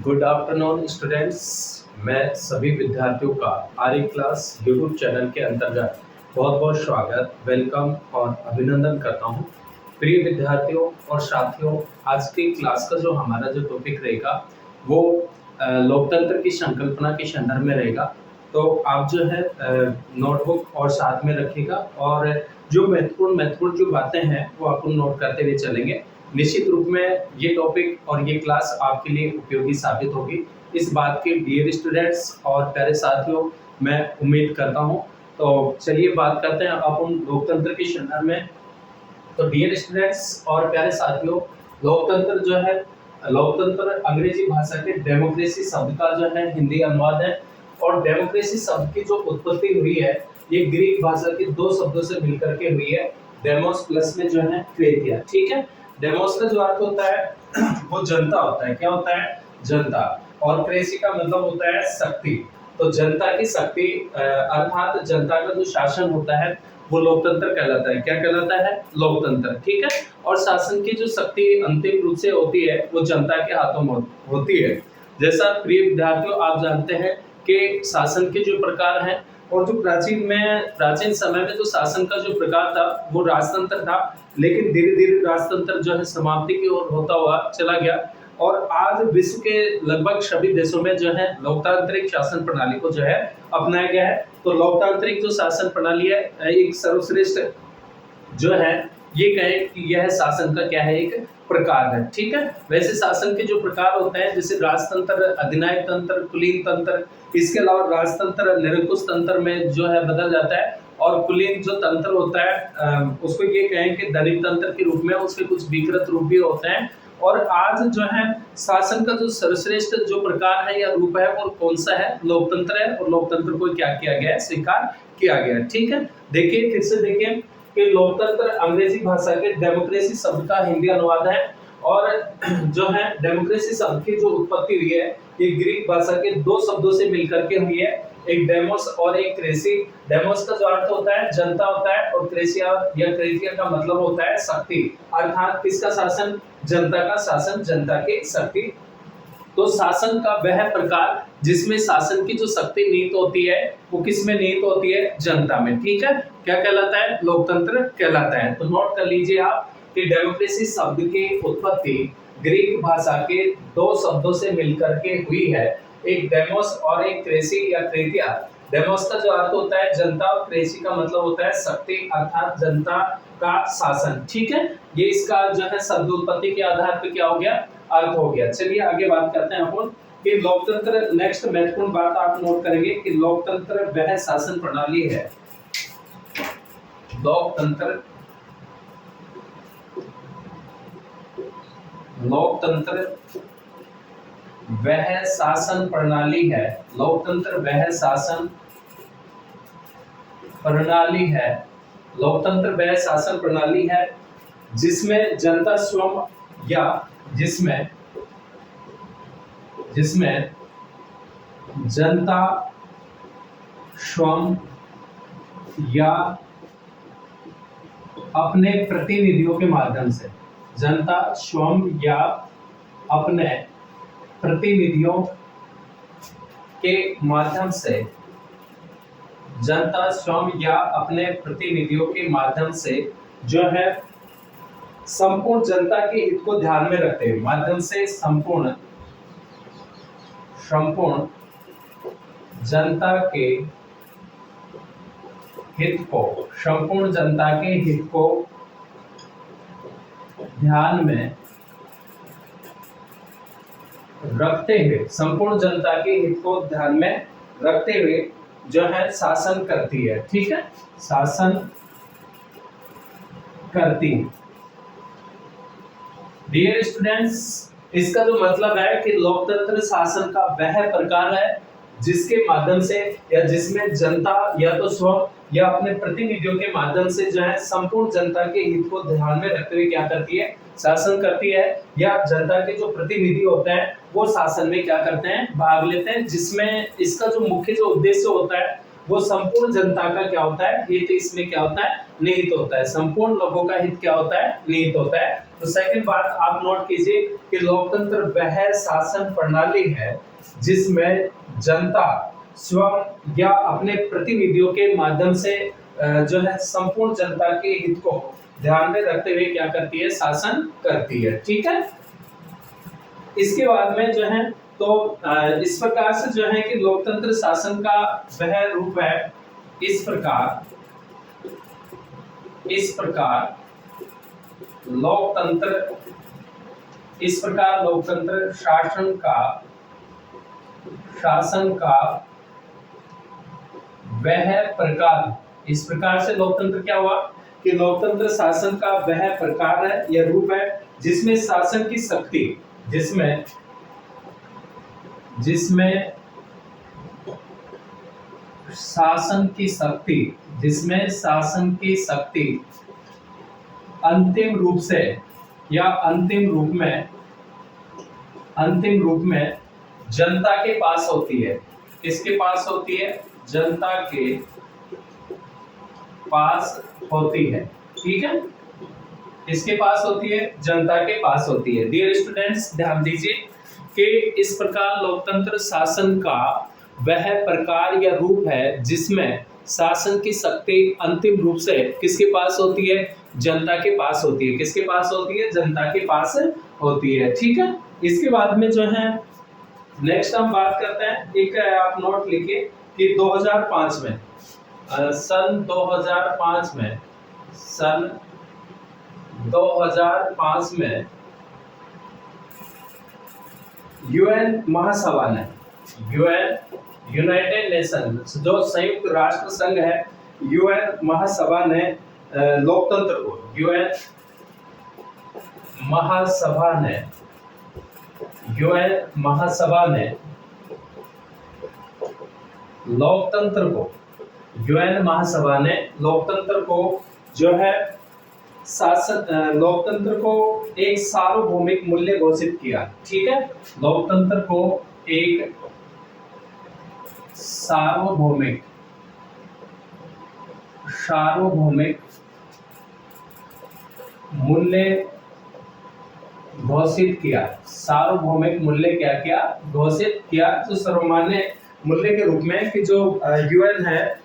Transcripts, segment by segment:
Good afternoon students. मैं सभी विद्यार्थियों का आर्य क्लास यूट्यूब चैनल के अंतर्गत बहुत बहुत स्वागत, वेलकम और अभिनंदन करता हूं। प्रिय विद्यार्थियों और साथियों, आज की क्लास का जो हमारा टॉपिक रहेगा वो लोकतंत्र की संकल्पना के संदर्भ में रहेगा। तो आप नोटबुक और साथ में रखिएगा और जो महत्वपूर्ण जो बातें हैं वो आप नोट करते हुए चलेंगे। निश्चित रूप में ये टॉपिक और ये क्लास आपके लिए उपयोगी साबित होगी, इस बात के डियर स्टूडेंट्स और प्यारे साथियों मैं उम्मीद करता हूँ। तो चलिए बात करते हैं अपन लोकतंत्र के संदर्भ में। तो डियर स्टूडेंट्स और प्यारे साथियों, लोकतंत्र अंग्रेजी भाषा के डेमोक्रेसी शब्द का हिंदी अनुवाद है। और डेमोक्रेसी शब्द की जो उत्पत्ति हुई है ये ग्रीक भाषा के दो शब्दों से मिलकर के हुई है, डेमोस प्लस में क्रेथिया। ठीक है, डेमोस का जो अर्थ होता है वो जनता होता है। क्या होता है? जनता। और क्रेसी का मतलब होता है शक्ति। तो जनता की शक्ति अर्थात जनता का जो शासन होता है वो लोकतंत्र कहलाता है। क्या कहलाता है? लोकतंत्र। ठीक है, और शासन की जो शक्ति अंतिम रूप से होती है वो जनता के हाथों में होती है। जैसा प्रिय विद्यार्थियों आप जानते हैं कि शासन के जो प्रकार हैं और जो प्राचीन समय में जो शासन का जो प्रकार था वो राजतंत्र था, लेकिन धीरे धीरे राजतंत्र समाप्ति की ओर होता हुआ चला गया। और आज विश्व के लगभग सभी देशों में लोकतांत्रिक शासन प्रणाली को अपनाया गया है। तो लोकतांत्रिक जो शासन प्रणाली है एक सर्वश्रेष्ठ ये कहें कि यह शासन का क्या है, एक प्रकार है। ठीक है, वैसे शासन के जो प्रकार होते हैं जैसे राजतंत्र, अधिनायक तंत्र, कुलीन तंत्र, इसके अलावा राजतंत्र निरंकुश तंत्र में बदल जाता है। और कुलीन जो तंत्र होता है उसको ये कहें कि दलित तंत्र के रूप में उसके कुछ विकृत रूप भी होते हैं। और आज शासन का जो सर्वश्रेष्ठ जो प्रकार है या रूप है वो कौन सा है? लोकतंत्र है। और लोकतंत्र को क्या किया गया है? स्वीकार किया गया है। ठीक है, देखिए फिर से देखिए कि लोकतंत्र अंग्रेजी भाषा के डेमोक्रेसी शब्द का हिंदी अनुवाद है। और डेमोक्रेसी शब्द की जो उत्पत्ति हुई है ये ग्रीक भाषा के दो शब्दों से मिलकर के हुई है, एक डेमोस और एक क्रेसी। डेमोस का जो अर्थ होता है जनता होता है, और क्रेसिया या क्रेसिया का मतलब होता है शक्ति, अर्थात किसका शासन? जनता का शासन, जनता की शक्ति। तो शासन का वह प्रकार जिसमें शासन की जो शक्ति निहित होती है वो किसमें निहित होती है? जनता में। ठीक है, क्या कहलाता है? लोकतंत्र कहलाता है। तो नोट कर लीजिए आप कि डेमोक्रेसी शब्द की उत्पत्ति ग्रीक भाषा के दो शब्दों से मिलकर के हुई है, एक डेमोस और एक क्रेसी या क्रेतिया। डेमोस का जो अर्थ होता है जनता, और क्रेसी का मतलब होता है शक्ति, अर्थात जनता का शासन। ठीक है, ये इसका शब्द उत्पत्ति के आधार पर क्या हो गया? अर्थ हो गया। चलिए आगे बात करते हैं अपन कि लोकतंत्र, नेक्स्ट महत्वपूर्ण बात आप नोट करेंगे कि लोकतंत्र वह शासन प्रणाली है। लोकतंत्र वह शासन प्रणाली है। लोकतंत्र वह शासन प्रणाली है। लोकतंत्र वह शासन प्रणाली है जिसमें जनता स्वयं या जिसमें जनता स्वयं या अपने प्रतिनिधियों के माध्यम से, जनता स्वयं या अपने प्रतिनिधियों के माध्यम से, जनता स्वयं या अपने प्रतिनिधियों के माध्यम से संपूर्ण जनता के हित को ध्यान में रखते हुए, माध्यम से संपूर्ण जनता के हित को, संपूर्ण जनता के हित को ध्यान में रखते हुए, संपूर्ण जनता के हित को ध्यान में रखते हुए शासन करती है। ठीक है, शासन करती। डियर स्टूडेंट्स, इसका जो मतलब है कि लोकतंत्र शासन का वह प्रकार है जिसके माध्यम से या जिसमें जनता या तो स्वयं या अपने प्रतिनिधियों के माध्यम से संपूर्ण जनता के हित को ध्यान में रखते हुए क्या करती है? शासन करती है। या जनता के जो प्रतिनिधि होते हैं वो शासन में क्या करते हैं? भाग लेते हैं, जिसमें इसका जो मुख्य उद्देश्य होता है वो संपूर्ण जनता का क्या होता है? हित इसमें क्या होता है? निहित होता है। संपूर्ण लोगों का हित क्या होता है? निहित होता है। तो सेकंड बात आप नोट कीजिए कि लोकतंत्र वह शासन प्रणाली है जिसमें जनता स्वयं या अपने प्रतिनिधियों के माध्यम से जो है संपूर्ण जनता के हित को ध्यान में रखते हुए क्या करती है, शासन करती है। ठीक है, इसके बाद में जो है तो इस प्रकार से जो है कि लोकतंत्र शासन का वह रूप है, इस प्रकार लोकतंत्र शासन का वह प्रकार, इस प्रकार से लोकतंत्र क्या हुआ कि लोकतंत्र शासन का वह प्रकार है या रूप है जिसमें शासन की शक्ति, जिसमें शासन की शक्ति अंतिम रूप में जनता के पास होती है। किसके पास होती है? जनता के पास होती है। ठीक है, किसके पास होती है? जनता के पास होती है। डियर स्टूडेंट्स, ध्यान दीजिए कि इस प्रकार लोकतंत्र शासन का वह प्रकार या रूप है जिसमें शासन की शक्ति अंतिम रूप से किसके पास होती है? जनता के पास होती है। किसके पास होती है? जनता के पास होती है। ठीक है, इसके बाद में जो है नेक्स्ट हम बात करते हैं, एक आप नोट लिखिए कि 2005 में सन 2005 में यूएन महासभा ने, यूनाइटेड नेशन जो संयुक्त राष्ट्र संघ है, यूएन महासभा ने लोकतंत्र को, यूएन महासभा ने लोकतंत्र को जो है लोकतंत्र को एक सार्वभौमिक मूल्य घोषित किया। ठीक है, लोकतंत्र को एक सार्वभौमिक मूल्य घोषित किया। सार्वभौमिक मूल्य क्या किया? घोषित किया, जो सर्वमान्य मूल्य के रूप में कि जो यूएन है,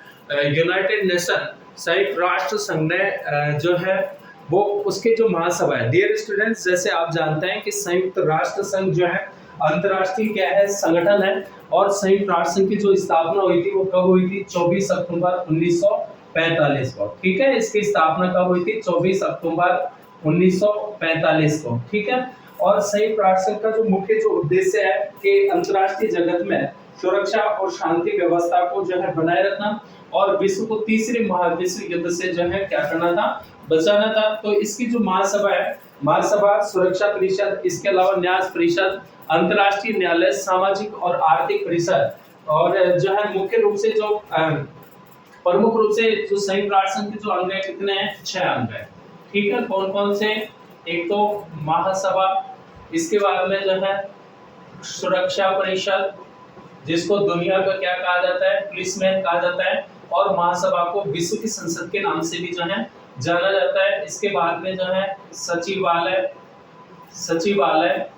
यूनाइटेड नेशन संयुक्त राष्ट्र संघ ने जो है वो उसके जो महासभा है। डियर स्टूडेंट्स, जैसे आप जानते हैं कि संयुक्त राष्ट्र संघ जो है अंतर्राष्ट्रीय क्या है, संगठन है, और संयुक्त राष्ट्र संघ की जो स्थापना हुई थी वो कब हुई थी? 24 अक्टूबर 1945 को। ठीक है, इसकी स्थापना कब हुई थी? 24 अक्टूबर 1945 को। ठीक है, और संयुक्त राष्ट्र संघ का जो मुख्य जो उद्देश्य है कि अंतर्राष्ट्रीय जगत में सुरक्षा और शांति व्यवस्था को जो है बनाए रखना और विश्व को तीसरे महाविश्व युद्ध से जो है क्या करना था? बचाना था। तो इसकी जो महासभा है, महासभा, सुरक्षा परिषद, इसके अलावा न्यास परिषद, अंतर्राष्ट्रीय न्यायालय, सामाजिक और आर्थिक परिषद, और जो है मुख्य रूप से जो प्रमुख रूप से जो संयुक्त राष्ट्र संघ के जो अंग है कितने हैं? 6 अंग है। ठीक है, कौन कौन से? एक तो महासभा, इसके बाद में जो है सुरक्षा परिषद, जिसको दुनिया का क्या कहा जाता है? पुलिसमैन कहा जाता है, और महासभा को विश्व की संसद के नाम से भी जो है जाना जाता है। इसके बाद में जो है सचिवालय,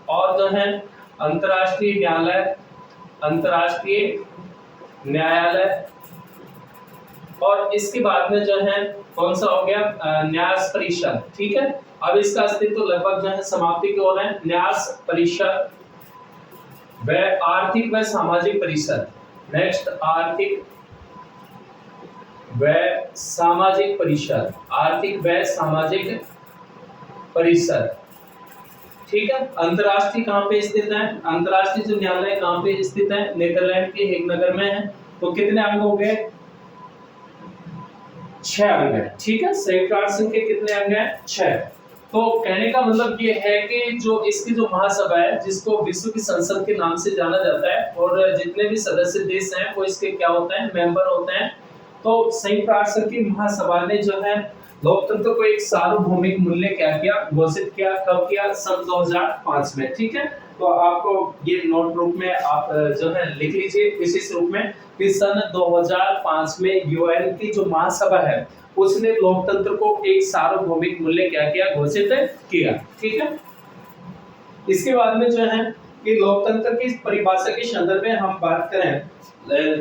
और जो है अंतर्राष्ट्रीय न्यायालय, और इसके बाद में जो है कौन सा हो गया? न्यास परिषद। ठीक है, अब इसका अस्तित्व लगभग जो है समाप्ति की ओर है। न्यास परिषद व आर्थिक व सामाजिक परिषद, नेक्स्ट आर्थिक व सामाजिक परिषद, आर्थिक व सामाजिक परिषद। ठीक है, अंतर्राष्ट्रीय कहाँ पे स्थित है? अंतर्राष्ट्रीय जो न्यायालय कहाँ पे स्थित है? नीदरलैंड के हेग नगर में है। तो कितने अंग हो गए? 6 अंग है। ठीक है, संयुक्त राष्ट्र संघ के कितने अंग हैं? 6। तो कहने का मतलब ये है कि जो इसकी जो महासभा है, जिसको विश्व की संसद के नाम से जाना जाता है, और जितने भी सदस्य देश हैं वो इसके क्या होते हैं? मेंबर होते हैं। तो संयुक्त राष्ट्र संघ की महासभा ने जो है लोकतंत्र को एक सार्वभौमिक मूल्य क्या किया? घोषित किया। कब किया? सन 2005 में। ठीक है, तो आपको ये नोट रूप में आप जो है लिख लीजिए विशेष रूप में कि सन 2005 में यूएन की जो महासभा है उसने लोकतंत्र को एक सार्वभौमिक मूल्य क्या किया? घोषित किया। ठीक है। इसके बाद में जो है कि लोकतंत्र की परिभाषा के संदर्भ में हम बात करें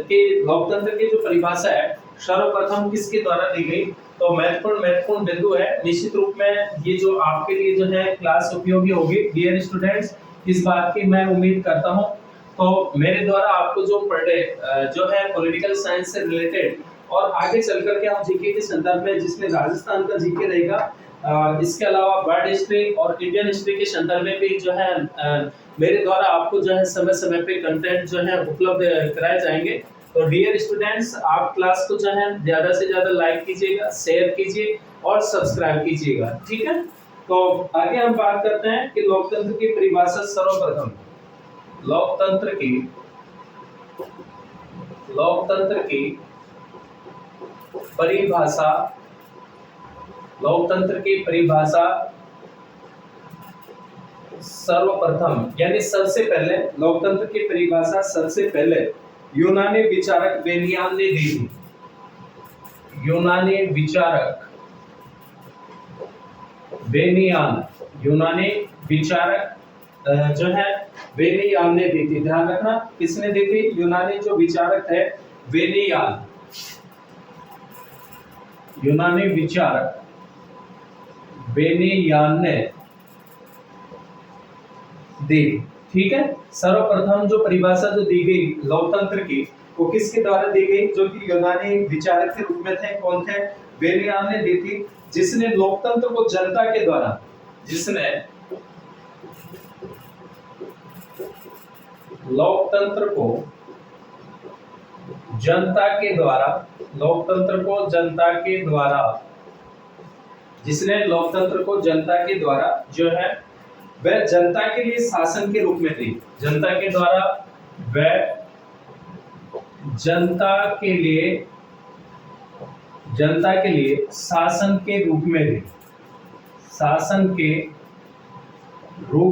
कि लोकतंत्र की जो परिभाषा है सर्वप्रथम किसके द्वारा दी गई, तो महत्वपूर्ण बिंदु है। निश्चित रूप में ये जो आपके लिए जो है क्लास उपयोगी होगी डियर स्टूडेंट्स, इस बात की मैं उम्मीद करता हूँ। तो मेरे द्वारा आपको जो पढ़े जो है पॉलिटिकल साइंस से रिलेटेड और आगे चल करके हम जीके के संदर्भ में जिसमें राजस्थान का जीके रहेगा, इसके अलावा वर्ल्ड हिस्ट्री और इंडियन हिस्ट्री के संदर्भ में भी जो है मेरे द्वारा आपको जो है समय समय पे कंटेंट जो है उपलब्ध कराए जाएंगे। तो डियर स्टूडेंट्स, आप क्लास को जो है ज्यादा से ज्यादा लाइक कीजिएगा, शेयर कीजिए और सब्सक्राइब कीजिएगा, ठीक है। तो आगे हम बात करते हैं कि लोकतंत्र की परिभाषा सर्वप्रथम लोकतंत्र की परिभाषा सर्वप्रथम यानी सबसे पहले लोकतंत्र की परिभाषा सबसे पहले यूनानी विचारक बेनियान ने दी थी। यूनानी विचारक जो है बेनियान ने दी थी। ध्यान रखना किसने दी थी, यूनानी जो विचारक है बेनियान, यूनानी विचारक बेनियान ने दी, ठीक है। सर्वप्रथम जो परिभाषा जो दी गई लोकतंत्र की वो किसके द्वारा दी गई, जो कि यूनानी विचारक के रूप में थे, कौन थे, बेनियान ने दी थी, जिसने लोकतंत्र को जनता के द्वारा लोकतंत्र को जनता के द्वारा जो है वह जनता के लिए शासन के रूप में थी। जनता के द्वारा वह जनता के लिए शासन के रूप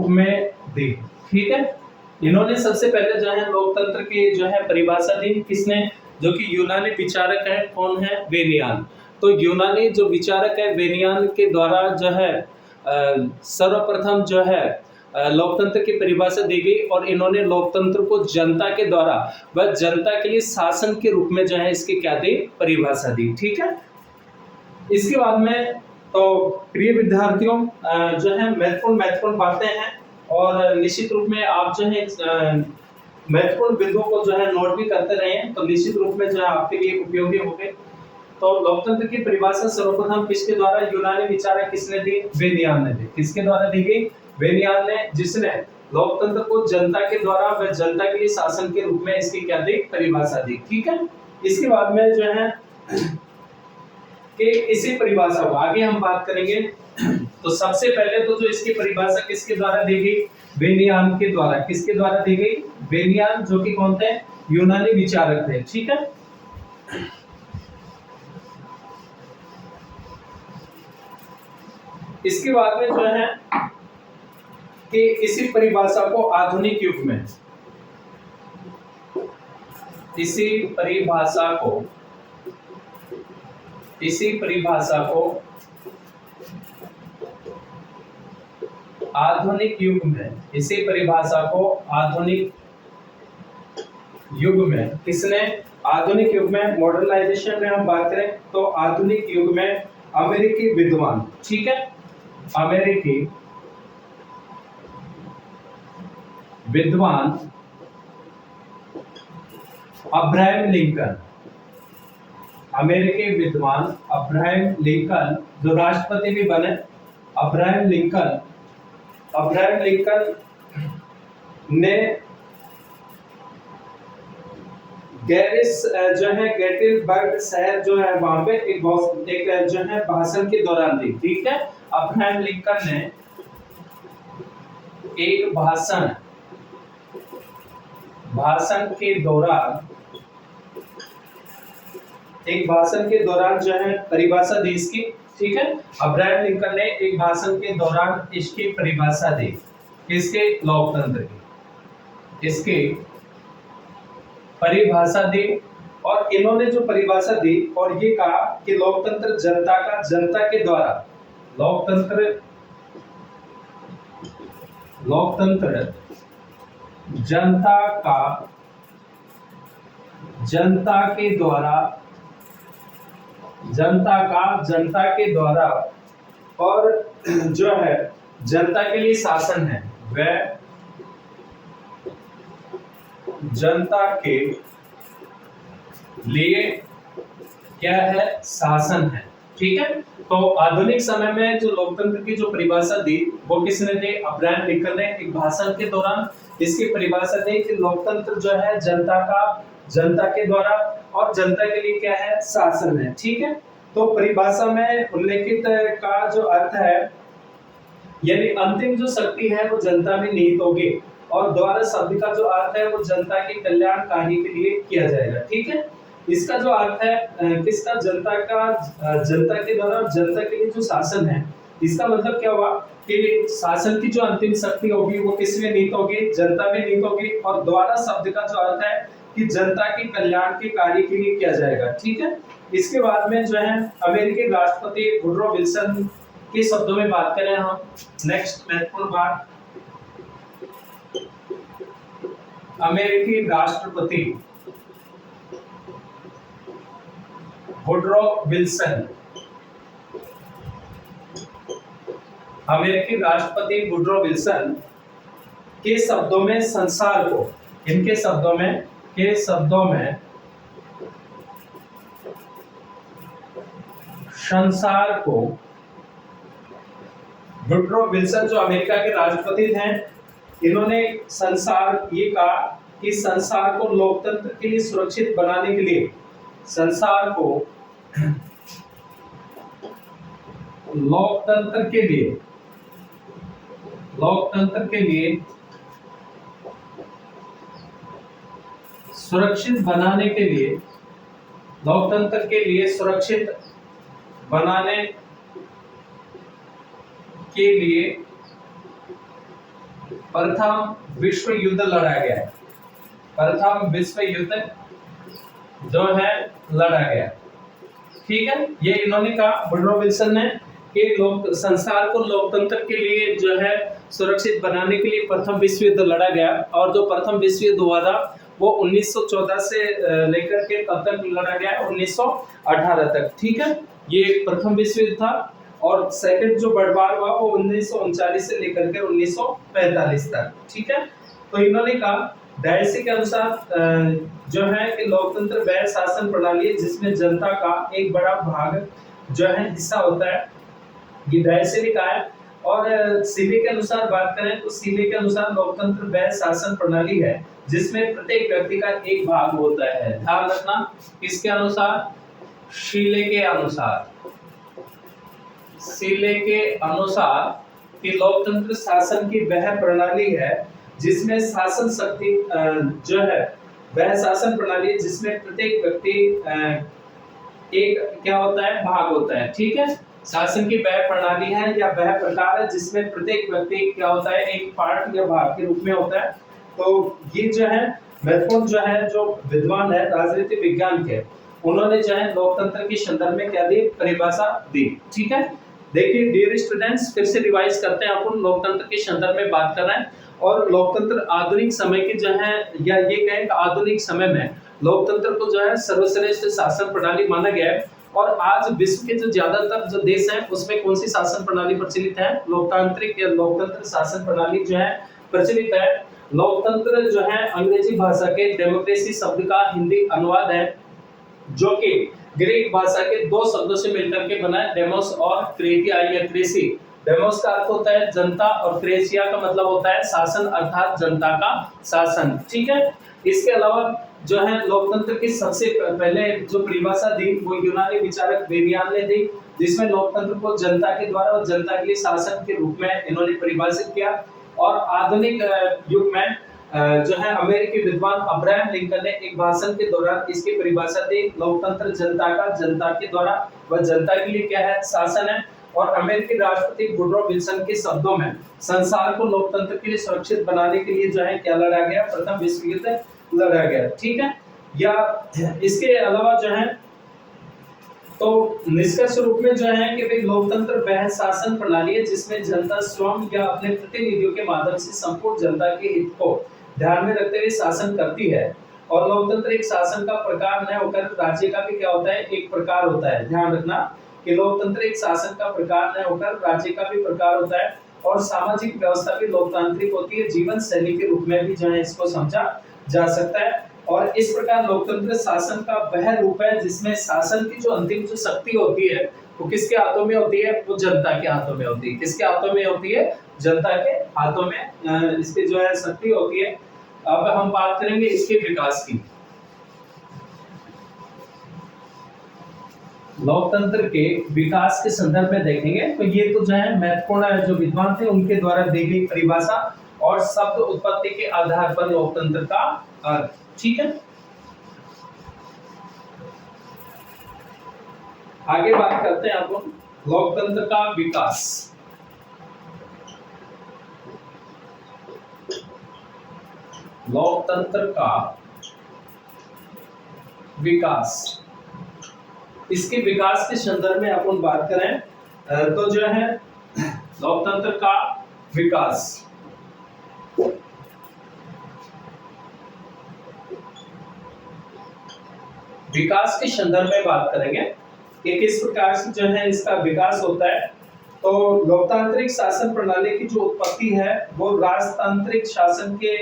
में दी, ठीक है। इन्होंने सबसे पहले जो है लोकतंत्र की जो है परिभाषा दी, किसने, जो कि यूनानी विचारक है, कौन है, बेनियान। तो यूनानी जो विचारक है बेनियान के द्वारा जो है सर्वप्रथम जो है लोकतंत्र की परिभाषा दी गई और इन्होंने लोकतंत्र को जनता के द्वारा व जनता के लिए शासन के रूप में जो है इसकी क्या दी, परिभाषा दी, ठीक है। इसके बाद में तो प्रिय विद्यार्थियों जो है महत्वपूर्ण बातें हैं और निश्चित रूप में आप जो है महत्वपूर्ण बिंदुओं को जो है नोट भी करते रहे हैं, तो निश्चित रूप में जो है आपके लिए उपयोगी होंगे। तो लोकतंत्र की परिभाषा सर्वप्रथम किसके द्वारा यूनानी विचारक किसने दी, बेनियान ने दी। किसके द्वारा दी गई, बेनियान ने, जिसने लोकतंत्र को जनता के द्वारा व जनता के लिए शासन के रूप में इसकी क्या दी, परिभाषा दी, ठीक है। इसके बाद में जो है कि इसी परिभाषा को आगे हम बात करेंगे। तो सबसे पहले तो जो इसकी परिभाषा किसके द्वारा दी गई, बेनियान के द्वारा। किसके द्वारा दी गई, बेनियान, जो कि कौन थे, यूनानी विचारक थे, ठीक है। इसके बाद में जो है कि इसी परिभाषा को आधुनिक युग में आधुनिक युग में किसने, आधुनिक युग में मॉडर्नाइजेशन में हम बात करें तो आधुनिक युग में अमेरिकी विद्वान, ठीक है, अमेरिकी विद्वान अब्राहम लिंकन, अमेरिकी विद्वान अब्राहम लिंकन जो राष्ट्रपति भी बने, अब्राहम लिंकन ने गैरिस जो है गेटिलबर्ग शहर जो है वहां पे एक जो है भाषण के दौरान दी, ठीक है। अब्राहम लिंकन ने एक भाषण के दौरान जो है परिभाषा दी इसकी, ठीक है। अब्राहम लिंकन ने एक भाषण के दौरान इसकी परिभाषा दी, किसके, लोकतंत्र की, इसकी परिभाषा दी। और इन्होंने जो परिभाषा दी और ये कहा कि लोकतंत्र जनता के द्वारा लोकतंत्र जनता का जनता के द्वारा जनता के द्वारा और जो है जनता के लिए शासन है, वह जनता के लिए क्या है, शासन है। ठीक है, तो आधुनिक समय में जो लोकतंत्र की जो परिभाषा दी वो किसने दी, अब्राहम लिंकन ने एक भाषण के दौरान इसकी परिभाषा दी कि लोकतंत्र जो है जनता के द्वारा और जनता के लिए क्या है, शासन है। ठीक है, तो परिभाषा में उल्लेखित का जो अर्थ है, यानी अंतिम जो शक्ति है वो जनता में निहित होगी और द्वारा शब्द का जो अर्थ है वो जनता के कल्याण कार्य के लिए किया जाएगा। ठीक है, इसका जो अर्थ है किसका, जनता के द्वारा जनता के लिए जो शासन है, इसका मतलब क्या हुआ कि शासन की जो अंतिम शक्ति होगी वो किसमें निहित होगी, जनता में निहित होगी और द्वारा शब्द का जो अर्थ है कि जनता के कल्याण के कार्य के लिए किया जाएगा। ठीक है, इसके बाद में जो है अमेरिकी राष्ट्रपति वुडरो विल्सन के शब्दों में बात करें हम, नेक्स्ट महत्वपूर्ण बात, अमेरिकी राष्ट्रपति वुडरो विल्सन, अमेरिकी राष्ट्रपति वुडरो विल्सन के शब्दों में संसार को, इनके शब्दों में संसार को, वुडरो विल्सन जो अमेरिका के राष्ट्रपति थे, इन्होंने ये कहा कि संसार को लोकतंत्र के लिए सुरक्षित बनाने के लिए, संसार को लोकतंत्र के लिए सुरक्षित बनाने के लिए, लोकतंत्र के लिए सुरक्षित बनाने के लिए प्रथम विश्व युद्ध लड़ा गया, प्रथम विश्व युद्ध जो है लड़ा गया। ठीक है, ये इन्होंने कहा वुडरो विल्सन ने कि संसार को लोकतंत्र के लिए जो है सुरक्षित बनाने के लिए प्रथम विश्व युद्ध लड़ा गया और जो प्रथम विश्व युद्ध हुआ था वो 1914 से लेकर के कब तक लड़ा गया, 1918 तक। ठीक है, ये प्रथम विश्व युद्ध था और सेकंड जो बड़वार हुआ वो 1939 से लेकर के 1945 तक। ठीक है, तो इन्होंने कहा डायसी के अनुसार जो है कि लोकतंत्र वह शासन प्रणाली है जिसमें जनता का एक बड़ा भाग जो है हिस्सा होता है, ये डायसी ने कहा है। और सीले के अनुसार बात करें तो सीले के अनुसार लोकतंत्र वह शासन प्रणाली है जिसमें प्रत्येक व्यक्ति का एक भाग होता है। ध्यान रखना, किसके अनुसार, शीले के अनुसार, सीले के अनुसार कि लोकतंत्र शासन की वह प्रणाली है जिसमें शासन शक्ति जो है वह शासन प्रणाली है जिसमें प्रत्येक व्यक्ति एक क्या होता है, भाग होता है। ठीक है, शासन की वह प्रणाली है या वह प्रकार है जिसमें प्रत्येक व्यक्ति क्या होता है, एक पार्ट या भाग के रूप में होता है। तो ये जो है महत्वपूर्ण जो है जो विद्वान है राजनीति विज्ञान के, उन्होंने जो है लोकतंत्र के संदर्भ में क्या दी, परिभाषा दी। ठीक है, देखिए डियर स्टूडेंट्स, फिर से रिवाइज करते हैं, अपन लोकतंत्र के संदर्भ में बात कर रहे हैं और लोकतंत्र आधुनिक समय की जो है, या ये कहें कि आधुनिक समय में लोकतंत्र को जो है सर्वश्रेष्ठ शासन प्रणाली माना गया है। और आज विश्व के जो ज्यादातर जो देश हैं उसमें कौन सी शासन प्रणाली प्रचलित है, लोकतांत्रिक या लोकतंत्र शासन प्रणाली जो है प्रचलित है। लोकतंत्र जो है अंग्रेजी भाषा के डेमोक्रेसी शब्द का हिंदी अनुवाद है जो कि ग्रीक भाषा के दो शब्दों से मिलकर के बना है, डेमोस और क्रेटिया या क्रेसी। डेमोस का अर्थ होता है जनता और क्रेसिया का मतलब होता है शासन, अर्थात जनता का शासन। ठीक है, इसके अलावा जो है लोकतंत्र की सबसे पहले जो परिभाषा दी वो यूनानी विचारक वेरियान ने दी, जिसमें लोकतंत्र को जनता के द्वारा और जनता के लिए शासन के रूप में इन्होंने परिभाषित किया। और आधुनिक युग में जो है अमेरिकी विद्वान अब्राहम लिंकन ने एक भाषण के दौरान इसकी परिभाषा दी, लोकतंत्र जनता का, जनता के द्वारा व जनता के लिए क्या है, शासन है। और अमेरिकी राष्ट्रपति वुडरो विल्सन के शब्दों में संसार को लोकतंत्र के लिए सुरक्षित बनाने के लिए जो है क्या लड़ा गया, प्रथम विश्व युद्ध लड़ा गया। ठीक है, या इसके अलावा जो है तो निष्कर्ष रूप में जो है कि भाई लोकतंत्र वह शासन प्रणाली है जिसमें जनता स्वयं या अपने प्रतिनिधियों के माध्यम से संपूर्ण जनता के हित को ध्यान में रखते हुए शासन करती है। और लोकतंत्र एक शासन का प्रकार न होकर राज्य का भी क्या होता है, एक प्रकार होता है। ध्यान रखना कि लोकतंत्र एक शासन का प्रकार न होकर राज्य का भी प्रकार होता है। और सामाजिक व्यवस्था भी लोकतांत्रिक होती है, जीवन शैली के रूप में भी जो है इसको समझा जा सकता है। और इस प्रकार लोकतंत्र शासन का वह रूप है जिसमें शासन की जो अंतिम जो शक्ति होती है वो किसके हाथों में होती है, वो जनता के हाथों में होती है। किसके हाथों में होती है, जनता के हाथों में इसकी जो है शक्ति होती है। अब हम बात करेंगे इसके विकास की। लोकतंत्र के विकास के संदर्भ में देखेंगे तो ये तो जो है महत्वपूर्ण जो विद्वान थे उनके द्वारा दी गई परिभाषा और शब्द उत्पत्ति के आधार पर लोकतंत्र का अर्थ। ठीक है, आगे बात करते हैं अपन लोकतंत्र का विकास। लोकतंत्र का विकास, इसके विकास के संदर्भ में अपन बात करें तो जो है लोकतंत्र का विकास के संदर्भ में बात करेंगे कि किस प्रकार से जो है इसका विकास होता है। तो लोकतांत्रिक शासन प्रणाली की जो उत्पत्ति है वो राजतांत्रिक शासन के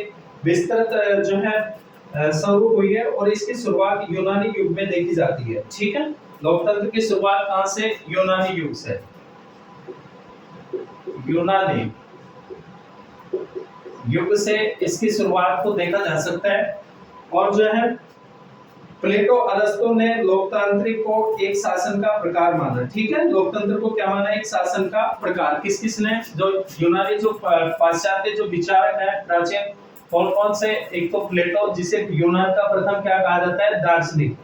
विस्तृत जो है स्वरूप हुई है और इसकी शुरुआत यूनानी युग में देखी जाती है। ठीक है, लोकतंत्र की शुरुआत कहां से, यूनानी युग से। यूनानी युग से इसकी शुरुआत को देखा जा सकता है। और जो है प्लेटो अरस्तु ने लोकतांत्रिक को एक शासन का प्रकार माना। ठीक है, लोकतंत्र को क्या माना, एक शासन का प्रकार। किस किसने, जो यूनानी जो पाश्चात्य जो विचारक है प्राचीन, कौन कौन से, एक तो प्लेटो जिसे यूनान का प्रथम क्या कहा जाता है, दार्शनिक।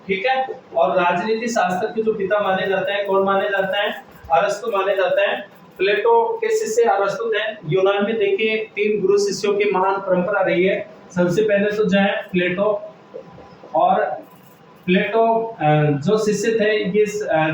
ठीक है, और राजनीति शास्त्र के जो पिता माने जाते हैं, कौन माने जाते हैं, अरस्तु माने जाते हैं। प्लेटो के शिष्य अरस्तु थे। यूनान में देखिए 3 गुरु शिष्यों की महान परंपरा रही है। सबसे पहले तो जो है प्लेटो, और प्लेटो जो शिष्य थे ये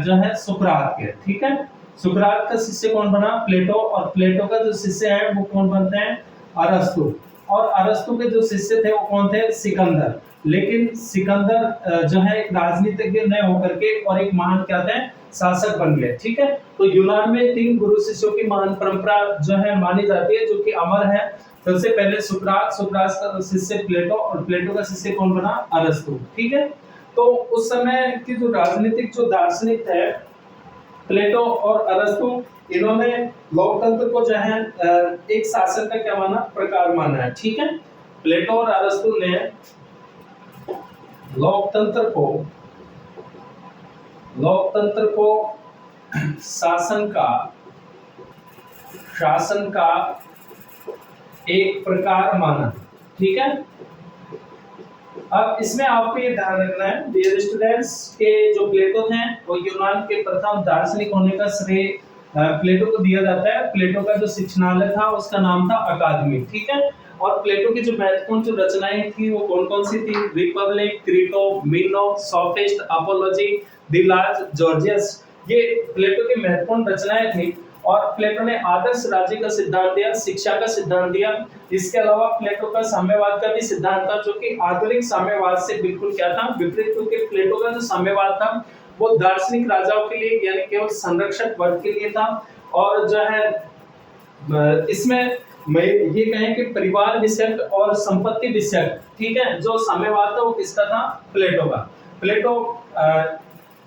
जो है सुकरात के। ठीक है, सुकरात का शिष्य कौन बना, प्लेटो। और प्लेटो का जो शिष्य है वो कौन बनते हैं, अरस्तु। और अरस्तु के जो शिष्य थे वो कौन थे, सिकंदर। लेकिन सिकंदर जो है एक राजनीतिज्ञ न होकर के और एक महान क्या थे, शासक बन गए। ठीक है, तो यूनान में 3 गुरु शिष्यों की महान परंपरा जो है मानी जाती है, जो कि अमर है। सबसे पहले सुकरात, सुकरात का शिष्य प्लेटो, और प्लेटो का शिष्य कौन बना, अरस्तु। ठीक है, तो उस समय की जो राजनीतिक जो दार्शनिक थे प्लेटो और अरस्तु, इन्होंने लोकतंत्र को जो है एक शासन का क्या माना, प्रकार माना है। ठीक है, प्लेटो और अरस्तु ने लोकतंत्र को शासन का एक प्रकार माना। ठीक है, अब इसमें आपको ये ध्यान रखना है डियर स्टूडेंट्स के जो प्लेटो थे वो यूनान के प्रथम दार्शनिक होने का श्रेय प्लेटो को दिया जाता है। प्लेटो का जो शिक्षणालय था उसका नाम था अकादमी। ठीक है, और प्लेटो की जो महत्वपूर्ण जो रचनाएं थी वो कौन कौन सी थी, Republic, Crito, Meno, Sophist, Apology, the large Gorgias, ये प्लेटो की महत्वपूर्ण रचनाएं थी। और प्लेटो ने आदर्श राज्य का सिद्धांत दिया, शिक्षा का सिद्धांत दिया। इसके अलावा प्लेटो का साम्यवाद का भी सिद्धांत था, जो कि आधुनिक साम्यवाद से बिल्कुल क्या था, विपरीत। क्योंकि प्लेटो का जो साम्यवाद था वो दार्शनिक राजाओं के लिए यानी केवल संरक्षक वर्ग के लिए था। और जो है इसमें मैं ये कहें कि परिवार विषयक और संपत्ति विषयक, ठीक है, जो साम्यवाद था वो किसका था, प्लेटो का। प्लेटो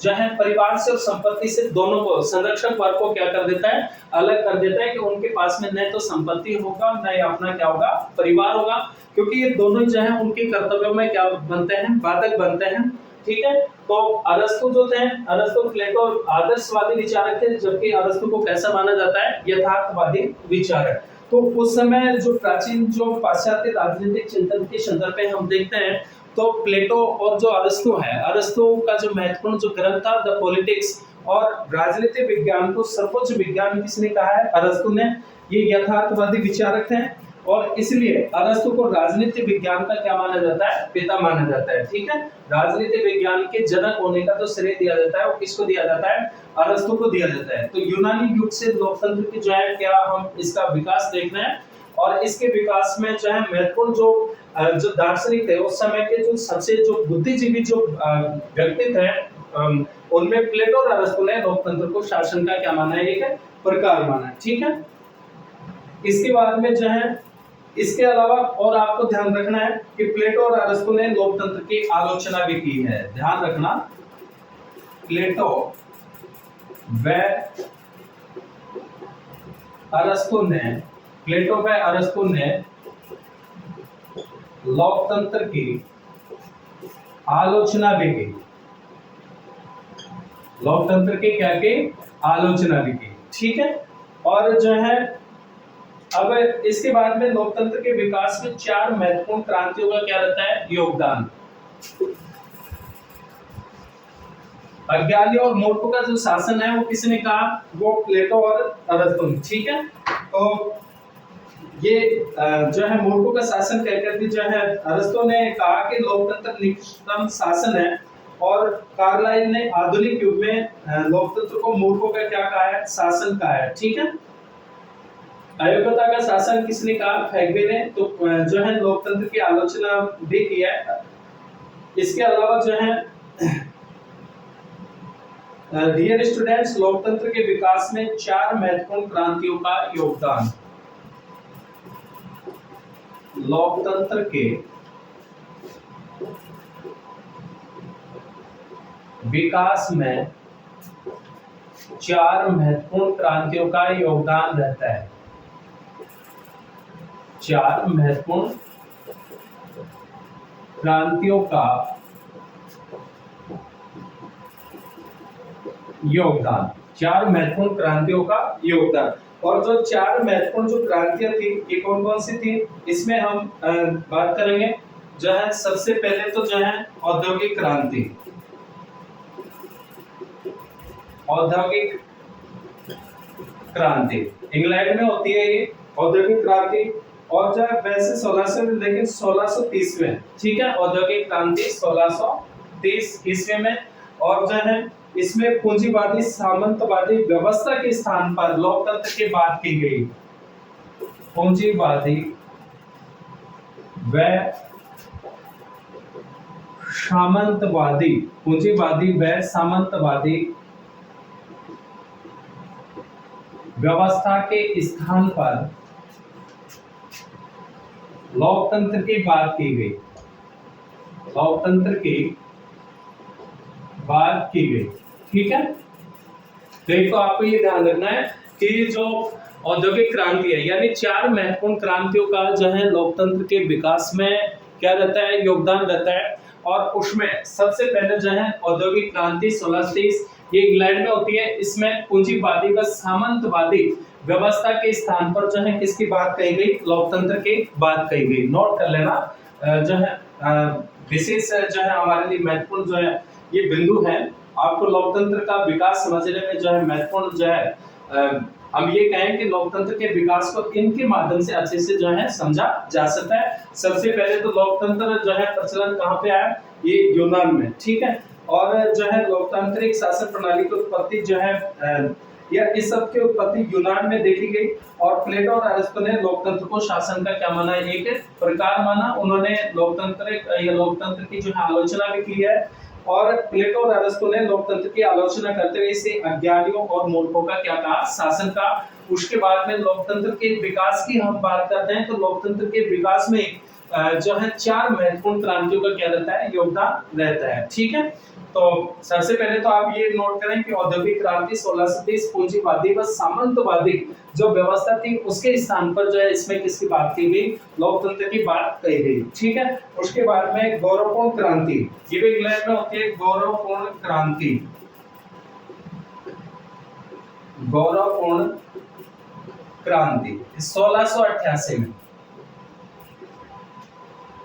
जो है परिवार से और संपत्ति से दोनों को, संरक्षक वर्ग को क्या कर देता है, अलग कर देता है कि उनके पास में न तो संपत्ति होगा न अपना क्या होगा, परिवार होगा। क्योंकि ये दोनों जो है उनके कर्तव्यों में क्या बनते हैं, बाधक बनते हैं। ठीक है, तो अरस्तु जो थे, अरस्तु प्लेटो आदर्शवादी विचारक थे, जबकि अरस्तु को कैसा माना जाता है, यथार्थवादी विचारक। तो उस समय जो प्राचीन जो पाश्चात्य राजनीतिक चिंतन के संदर्भ में हम देखते हैं तो प्लेटो और जो अरस्तु है, अरस्तु का जो महत्वपूर्ण जो ग्रंथ था द पॉलिटिक्स, और राजनीतिक विज्ञान को सर्वोच्च विज्ञान किसने कहा है, अरस्तु ने। ये यथार्थवादी विचारक थे। और इसलिए अरस्तु को राजनीति विज्ञान का क्या माना जाता है, पिता माना जाता है। ठीक है, राजनीति विज्ञान के जनक होने का जो श्रेय दिया जाता है वो किसको दिया जाता है, अरस्तु को दिया जाता है। तो यूनानी युग से लोकतंत्र की जो है क्या हम इसका विकास देख रहे हैं, और इसके विकास में जो है महत्वपूर्ण जो दार्शनिक थे उस समय के, जो सबसे जो बुद्धिजीवी जो व्यक्ति थे, उनमें प्लेटो और अरस्तु ने लोकतंत्र को शासन का क्या माना है, एक प्रकार माना है। ठीक है, इसके बाद में जो है, इसके अलावा और आपको ध्यान रखना है कि प्लेटो और अरस्तु ने लोकतंत्र की आलोचना भी की है। ध्यान रखना, प्लेटो व अरस्तु ने लोकतंत्र की आलोचना भी की। लोकतंत्र की क्या की, आलोचना भी की। ठीक है, और जो है अब इसके बाद में लोकतंत्र के विकास में 4 महत्वपूर्ण क्रांतियों का क्या रहता है, योगदान। अज्ञानियों और मूर्खों का जो शासन है वो किसने कहा, वो प्लेटो और अरस्तु ने। ठीक है, तो ये जो है मूर्खों का शासन कहकर भी जो है अरस्तु ने कहा कि लोकतंत्र निकृष्टतम शासन है, और कार्लाइल ने आधुनिक युग में लोकतंत्र को मूर्खों का क्या कहा है, शासन कहा है। ठीक है, अयोग्यता का शासन किसने कहा, फैगबे ने। तो जो है लोकतंत्र की आलोचना भी की है। इसके अलावा जो है डियर स्टूडेंट्स, लोकतंत्र के विकास में 4 महत्वपूर्ण क्रांतियों का योगदान। लोकतंत्र के विकास में 4 महत्वपूर्ण क्रांतियों का योगदान रहता है। 4 महत्वपूर्ण क्रांतियों का योगदान। 4 महत्वपूर्ण क्रांतियों का योगदान। और जो 4 महत्वपूर्ण जो क्रांतियां थी, ये कौन कौन सी थी, इसमें हम बात करेंगे। जो है सबसे पहले तो जो है औद्योगिक क्रांति। औद्योगिक क्रांति इंग्लैंड में होती है ये औद्योगिक क्रांति, और जो है वैसे 1600 में, लेकिन 1630 में। ठीक है, औद्योगिक क्रांति 1630 ईस्वी में। और जो है इसमें पूंजीवादी सामंतवादी व्यवस्था के स्थान पर लोकतंत्र की बात की गई। पूंजीवादी व सामंतवादी, पूंजीवादी व सामंतवादी व्यवस्था के स्थान पर लोकतंत्र की बात की गई। लोकतंत्र की बात की गई। ठीक है, तो एक तो आपको ये ध्यान रखना है कि जो औद्योगिक क्रांति है, यानी 4 महत्वपूर्ण क्रांतियों का जो है लोकतंत्र के विकास में क्या रहता है, योगदान रहता है। और उसमें सबसे पहले जो है औद्योगिक क्रांति 1630, ये इंग्लैंड में होती है। इसमें पूंजीवादी व सामंतवादी व्यवस्था के स्थान पर जो है किसकी बात कही गई, लोकतंत्र की बात कही गई। नोट कर लेना, जो है विशेष जो है हमारे लिए महत्वपूर्ण जो है ये बिंदु है। आपको लोकतंत्र का विकास समझने में जो है महत्वपूर्ण जो है हम ये कहें कि लोकतंत्र के विकास को इनके माध्यम से अच्छे से जो है समझा जा सकता है। सबसे पहले तो लोकतंत्र जो है प्रचलन कहाँ पे आया, ये यूनान में। ठीक है, और जो है लोकतांत्रिक शासन प्रणाली की उत्पत्ति जो है या इस सब की उत्पत्ति यूनान में देखी गई। और प्लेटो और अरस्तु ने लोकतंत्र को शासन का क्या माना, एक प्रकार माना। उन्होंने लोकतंत्र की जो है आलोचना भी की है। और प्लेटो और अरस्तु ने लोकतंत्र की आलोचना करते हुए इसे अज्ञानियों और मूर्खों का क्या कहा, शासन का। उसके बाद में लोकतंत्र के विकास की हम बात करते हैं, तो लोकतंत्र के विकास में जो है 4 महत्वपूर्ण क्रांतियों का क्या रहता है, योगदान रहता है। ठीक है, तो सबसे पहले तो आप ये नोट करें कि औद्योगिक क्रांति 1630 पूंजीवादी व सामंतवादी जो व्यवस्था थी उसके स्थान पर जो है इसमें किसकी बात की गई, लोकतंत्र की बात कही गई। ठीक है, उसके बाद में गौरवपूर्ण क्रांति, ये भी इंग्लैंड में होती है। गौरवपूर्ण क्रांति, गौरवपूर्ण क्रांति 1688 में।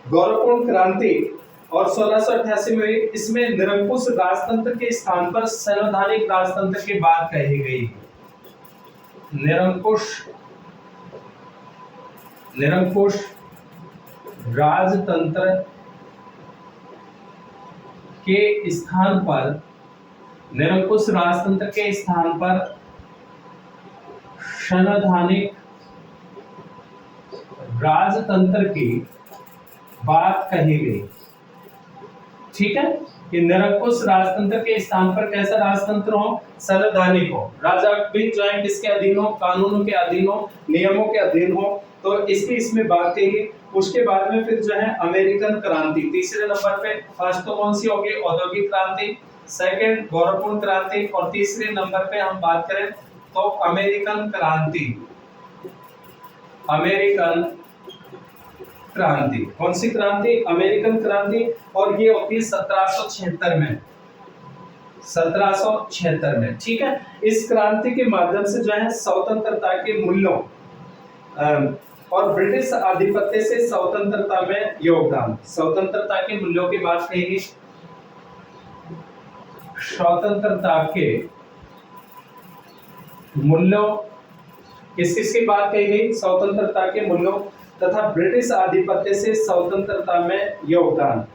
गौरवपूर्ण क्रांति और 1688 में इसमें निरंकुश राजतंत्र के स्थान पर संवैधानिक राजतंत्र की बात कही गई। निरंकुश निरंकुश राजतंत्र के स्थान पर, निरंकुश राजतंत्र के स्थान पर संवैधानिक राजतंत्र की बात कही गई। ठीक है, कि निरंकुश राजतंत्र के स्थान पर कैसा राजतंत्र हो, संवैधानिक हो, राजा भी जो है किसके अधीन हो, कानूनों के अधीन हो, नियमों के अधीन हो, तो इसकी इसमें बात कही। उसके बाद में फिर जो है अमेरिकन क्रांति, तीसरे नंबर पे। फर्स्ट तो कौन सी होगी, औद्योगिक क्रांति, सेकंड गौरवपूर्ण क्रांति, और तीसरे नंबर पे हम बात करें तो अमेरिकन क्रांति। अमेरिकन क्रांति, कौन सी क्रांति, अमेरिकन क्रांति, और ये होती है 1776 में, 1776 में। ठीक है, इस क्रांति के माध्यम से जो है स्वतंत्रता के मूल्यों और ब्रिटिश आधिपत्य से स्वतंत्रता में योगदान, स्वतंत्रता के मूल्यों की बात कहेगी, स्वतंत्रता के मूल्यों, किस किस की बात कही गई, स्वतंत्रता के मूल्यों तथा ब्रिटिश आधिपत्य से स्वतंत्रता में योगदान,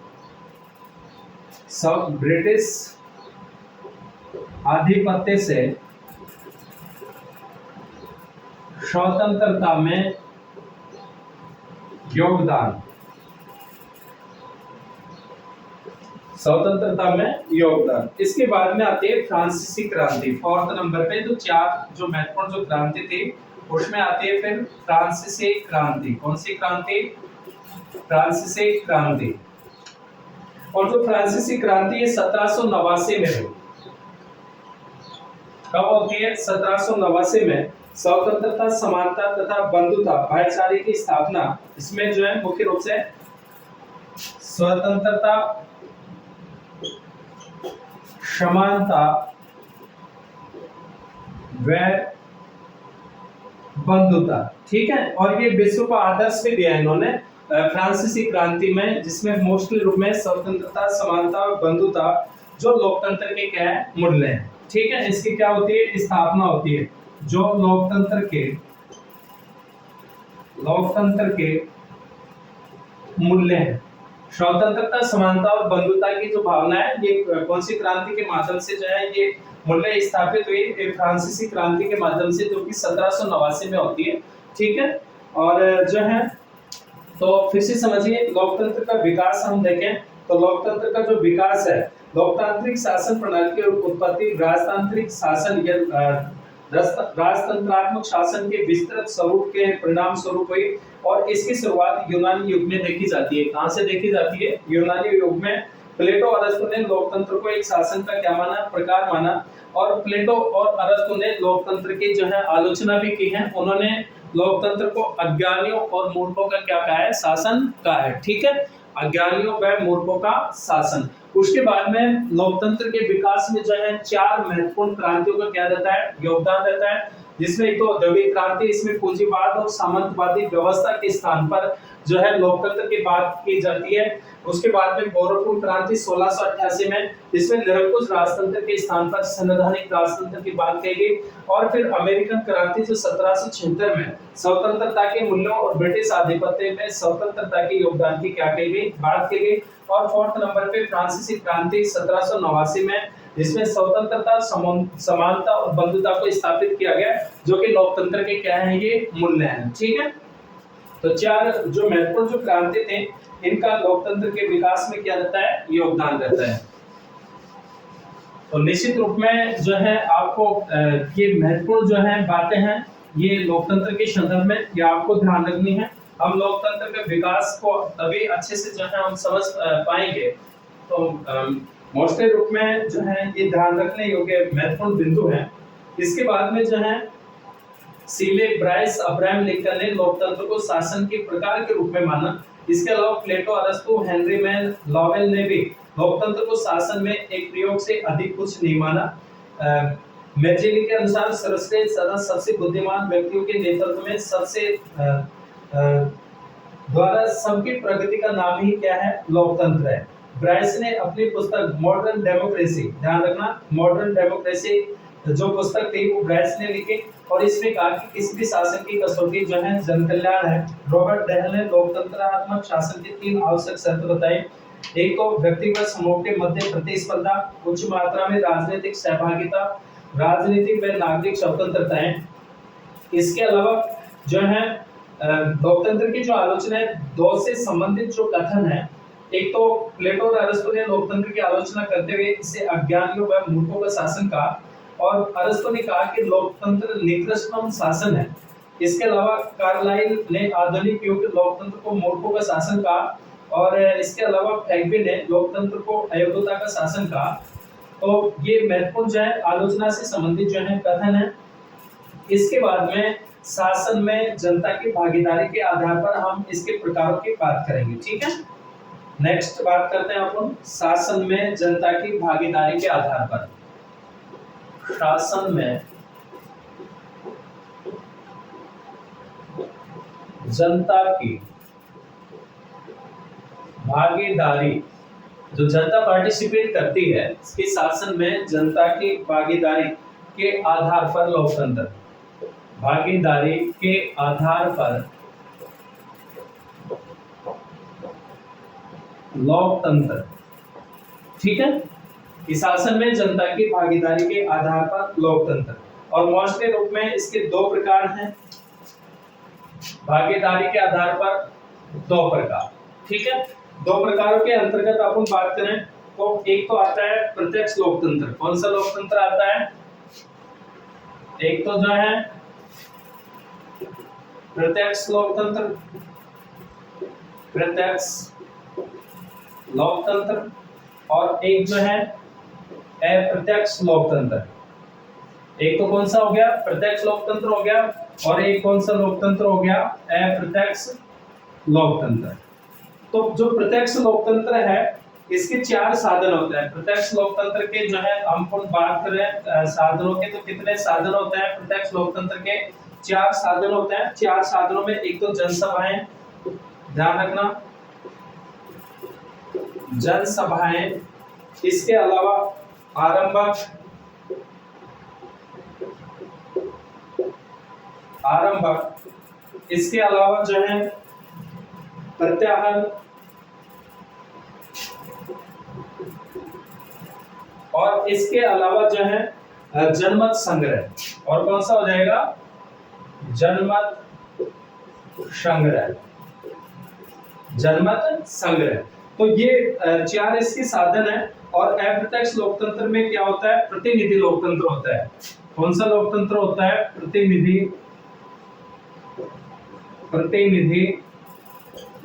ब्रिटिश आधिपत्य से स्वतंत्रता में योगदान, स्वतंत्रता में योगदान। इसके बाद में आती है फ्रांसीसी क्रांति, फोर्थ नंबर पे। तो चार जो महत्वपूर्ण जो क्रांति थी उसमें आती है फिर फ्रांसीसी क्रांति। कौन सी क्रांति, फ्रांसीसी क्रांति। और जो फ्रांसीसी क्रांति है 1789 में हुई। कब होती है, 1789 में। स्वतंत्रता, समानता तथा बंधुता, भाईचारे की स्थापना, इसमें जो है मुख्य रूप से स्वतंत्रता, समानता व बंधुता। ठीक है, और ये विश्व का आदर्श भी दिया इन्होंने फ्रांसीसी क्रांति में, जिसमें मोस्टली रूप में स्वतंत्रता, समानता और बंधुता जो लोकतंत्र के क्या है, मूल्य हैं। ठीक है, इसकी क्या होती है, स्थापना होती है। जो लोकतंत्र के मूल्य हैं, स्वतंत्रता, समानता और बंधुता की जो भावना है, ये कौन सी क्रांति के माध्यम से जो है ये मूल्य स्थापित हुई, फ्रांसीसी क्रांति के माध्यम से, जो कि 1789 में होती है। ठीक है, और जो है तो फिर से समझिए, लोकतंत्र का विकास हम देखें तो लोकतंत्र का जो विकास है, लोकतांत्रिक शासन प्रणाली की उत्पत्ति राजतांत्रिक शासन या राजतंत्रात्मक शासन के विस्तृत स्वरूप के परिणाम स्वरूप हुई, और इसकी शुरुआत यूनानी युग में देखी जाती है। कहां से देखी जाती है, यूनानी युग में। प्लेटो और अरस्तु ने लोकतंत्र को एक शासन का क्या माना, प्रकार माना, और प्लेटो और अरस्तु ने लोकतंत्र की जो है आलोचना भी की है। उन्होंने लोकतंत्र को अज्ञानियों और मूर्खों का क्या कहा है, शासन कहा है। ठीक है, अज्ञानियों व मूर्खों का शासन। उसके बाद में लोकतंत्र के विकास में जो है चार महत्वपूर्ण क्रांतियों का क्या रहता है, योगदान रहता है, जिसमें एक तो औद्योगिक क्रांति, इसमें पूंजीवाद और सामंतवादी व्यवस्था के स्थान पर जो है लोकतंत्र की बात की जाती है। उसके बाद में गौरवपूर्ण क्रांति 1688 में, जिसमें निरंकुश राजतंत्र के स्थान पर संवैधानिक राजतंत्र की बात कही गई। और फिर अमेरिकन क्रांति जो 1776 में स्वतंत्रता के मूल्यों और ब्रिटिश आधिपत्य में स्वतंत्रता के योगदान की क्या कही गई, बात की गई। और फोर्थ नंबर पे फ्रांसीसी क्रांति 1789 में, जिसमें स्वतंत्रता, समानता और बंधुता को स्थापित किया गया, जो कि लोकतंत्र के क्या है, ये मूल्य हैं। ठीक है, तो चार जो महत्वपूर्ण जो क्रांति थे, इनका लोकतंत्र के विकास में क्या रहता है, योगदान रहता है। तो निश्चित रूप में जो है आपको ये महत्वपूर्ण जो है बातें हैं, ये लोकतंत्र के संदर्भ में ये आपको ध्यान रखनी है। हम लोकतंत्र के विकास को तभी अच्छे से जो है हम समझ पाएंगे। तो मोस्टली रूप में जो है ये ध्यान रखने योग्य महत्वपूर्ण बिंदु हैं। इसके बाद में जो है सीले, ब्राइस, अब्राहम लिंकन ने लोकतंत्र को शासन के प्रकार के रूप में माना। इसके अलावा प्लेटो, अरस्तु, हेनरी मैन, लॉवेल ने भी लोकतंत्र को शासन में एक प्रयोग से अधिक कुछ नहीं माना। मैजेली के अनुसार सर्वश्रेष्ठ सदा सबसे बुद्धिमान व्यक्तियों के नेतृत्व में सबसे द्वारा सबकी प्रगति का नाम ही क्या है, लोकतंत्र है। ब्राइस ने अपनी पुस्तक मॉडर्न डेमोक्रेसी, ध्यान रखना, मॉडर्न डेमोक्रेसी जो पुस्तक थी वो ब्राइस ने लिखी और इसमें कहा कि किसी भी शासन की कसौटी जो है जन कल्याण है। रॉबर्ट डेहल ने लोकतंत्रात्मक शासन की 3 आवश्यक शर्त बताई। एक तो व्यक्तिगत समूह के मध्य प्रतिस्पर्धा, उच्च मात्रा में राजनीतिक सहभागिता, राजनीतिक व नागरिक स्वतंत्रताएं। इसके अलावा जो है लोकतंत्र की जो आलोचना है, दो से संबंधित जो कथन है, एक तो प्लेटो और अरस्तु ने लोकतंत्र की आलोचना करते हुए इसे अज्ञानियों व मूर्खों का शासन कहा और अरस्तु ने कहा कि लोकतंत्र निकृष्टतम शासन है। इसके अलावा कार्लाइल ने आधुनिक युग लोकतंत्र को मूर्खों का शासन कहा और इसके अलावा फैगबे ने लोकतंत्र को अयोग्यता का शासन कहा। तो ये महत्वपूर्ण जो है आलोचना से संबंधित जो है कथन है। इसके बाद में शासन में जनता की भागीदारी के आधार पर हम इसके प्रकारों की बात करेंगे, ठीक है। नेक्स्ट बात करते हैं अपन शासन में जनता की भागीदारी के आधार पर। शासन में जनता की भागीदारी, जो जनता पार्टिसिपेट करती है, इसके शासन में जनता की भागीदारी के आधार पर लोकतंत्र, भागीदारी के आधार पर लोकतंत्र, ठीक है। इस शासन में जनता की भागीदारी के आधार पर लोकतंत्र और मोस्टली रूप में इसके दो प्रकार हैं। भागीदारी के आधार पर दो प्रकार, ठीक है। दो प्रकारों के अंतर्गत अपन बात करें तो एक तो आता है प्रत्यक्ष लोकतंत्र। कौन सा लोकतंत्र आता है? एक तो जो है प्रत्यक्ष लोकतंत्र, प्रत्यक्ष लोकतंत्र, और एक जो है अप्रत्यक्ष लोकतंत्र। एक तो कौन सा हो गया? प्रत्यक्ष लोकतंत्र हो गया और एक कौन सा लोकतंत्र हो गया? अप्रत्यक्ष लोकतंत्र। तो जो प्रत्यक्ष लोकतंत्र है इसके 4 साधन होते हैं। प्रत्यक्ष लोकतंत्र के जो है हम बात करें साधनों के, तो कितने साधन होते हैं प्रत्यक्ष लोकतंत्र के? 4 साधन होते हैं। 4 साधनों में एक तो जनसभाएं, ध्यान रखना, जनसभाएं। इसके अलावा आरंभक, इसके अलावा जो है प्रत्याहन और इसके अलावा जो है जनमत संग्रह। और कौन सा हो जाएगा? जनमत संग्रह, जनमत संग्रह। तो ये 4 इसके साधन है। और अप्रत्यक्ष लोकतंत्र में क्या होता है? प्रतिनिधि लोकतंत्र होता है। कौन सा लोकतंत्र होता है? प्रतिनिधि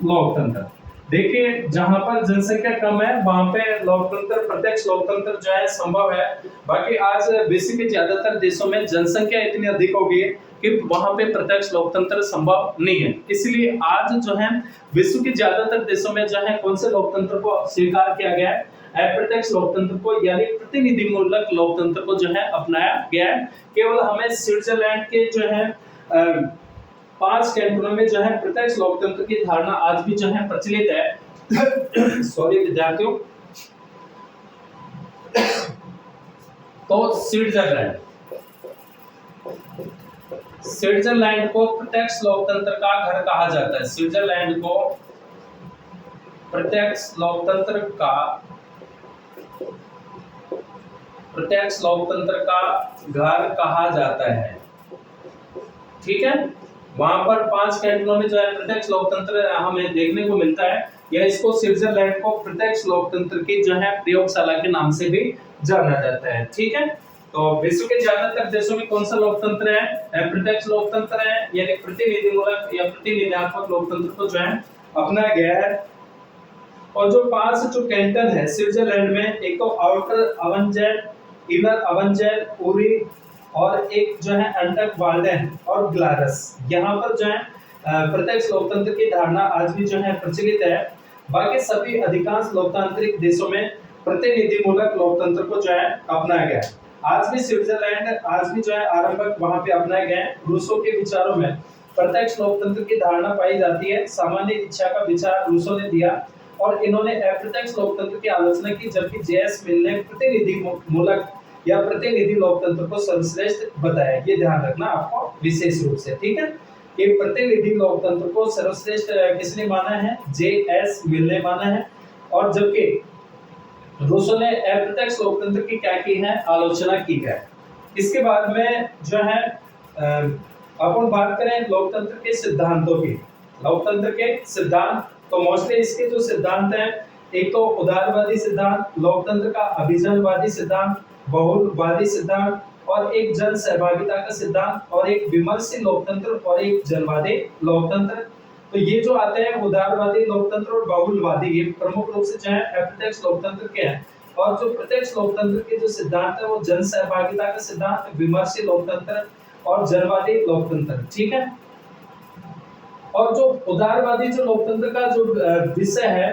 लोकतंत्र। देखिए जहां पर जनसंख्या कम है वहां पे लोकतंत्र, प्रत्यक्ष लोकतंत्र जो है संभव है। बाकी आज विश्व के ज्यादातर देशों में जनसंख्या इतनी अधिक हो गई है कि वहां पे प्रत्यक्ष लोकतंत्र संभव नहीं है। इसलिए आज जो है विश्व के ज्यादातर देशों में जो है कौन से लोकतंत्र को स्वीकार किया गया है? अप्रत्यक्ष लोकतंत्र को, यानी प्रतिनिधि मूलक लोकतंत्र को जो है अपनाया गया है। केवल हमें स्विट्जरलैंड के जो है 5 कैंटोनों में जो है प्रत्यक्ष लोकतंत्र की धारणा आज भी जो है प्रचलित है। सॉरी विद्यार्थियों। तो स्विट्जरलैंड को प्रत्यक्ष लोकतंत्र का घर कहा जाता है। स्विट्जरलैंड को प्रत्यक्ष लोकतंत्र का घर कहा जाता है, ठीक है। वहां पर 5 कैंटोनों में जो है प्रत्यक्ष लोकतंत्र हमें देखने को मिलता है। या इसको स्विट्जरलैंड को प्रत्यक्ष लोकतंत्र की जो है प्रयोगशाला के नाम से भी जाना जाता है, ठीक है। तो विश्व के ज्यादातर देशों में कौन सा लोकतंत्र है? अप्रत्यक्ष लोकतंत्र है, यानी प्रतिनिधि मूलक या प्रतिनिधित्वक लोकतंत्र को जो है अपनाया गया है। और जो 5 जो कैंटन है स्विट्जरलैंड में, एक तो outer Avenger, inner Avenger, Uri, और एक जो है अंडक वाल्डेन और ग्लारस। यहाँ पर जो है प्रत्यक्ष लोकतंत्र की धारणा आज भी जो है प्रचलित है। बाकी सभी अधिकांश लोकतांत्रिक देशों में प्रतिनिधि मूलक लोकतंत्र को जो है अपनाया गया है। आज भी स्विट्जरलैंड आज भी जो है आरंभक वहां पे अपनाए गए। रूसों के विचारों में प्रत्यक्ष लोकतंत्र की धारणा पाई जाती है। सामान्य इच्छा का विचार रूसों ने दिया और इन्होंने अप्रत्यक्ष लोकतंत्र की आलोचना की, जबकि जेएस मिल ने प्रतिनिधि मूलक या प्रतिनिधि लोकतंत्र को सर्वश्रेष्ठ बताया। ये ध्यान रखना आपको विशेष रूप से, ठीक है। ये प्रतिनिधि लोकतंत्र को सर्वश्रेष्ठ किसने माना है? जे.एस. मिल ने माना है। और जबकि रूसो ने अप्रत्यक्ष लोकतंत्र की क्या की है? आलोचना की है। इसके बाद में जो है अपन बात करें लोकतंत्र के सिद्धांतों की। लोकतंत्र के सिद्धांत तो मोस्टली इसके जो सिद्धांत हैं, एक तो उदारवादी सिद्धांत, लोकतंत्र का अभिजनवादी सिद्धांत, बहुलवादी सिद्धांत और एक जन सहभागिता का सिद्धांत और एक विमर्शी लोकतंत्र और एक जनवादी लोकतंत्र। तो ये जो आते हैं उदारवादी लोकतंत्र और बहुलवादी, ये प्रमुख रूप से जो है अप्रत्यक्ष लोकतंत्र के हैं। और जो प्रत्यक्ष लोकतंत्र के जो सिद्धांत है वो जन सहभागिता का सिद्धांत, विमर्शी लोकतंत्र और जनवादी लोकतंत्र, ठीक है। और जो उदारवादी जो लोकतंत्र का जो विषय है,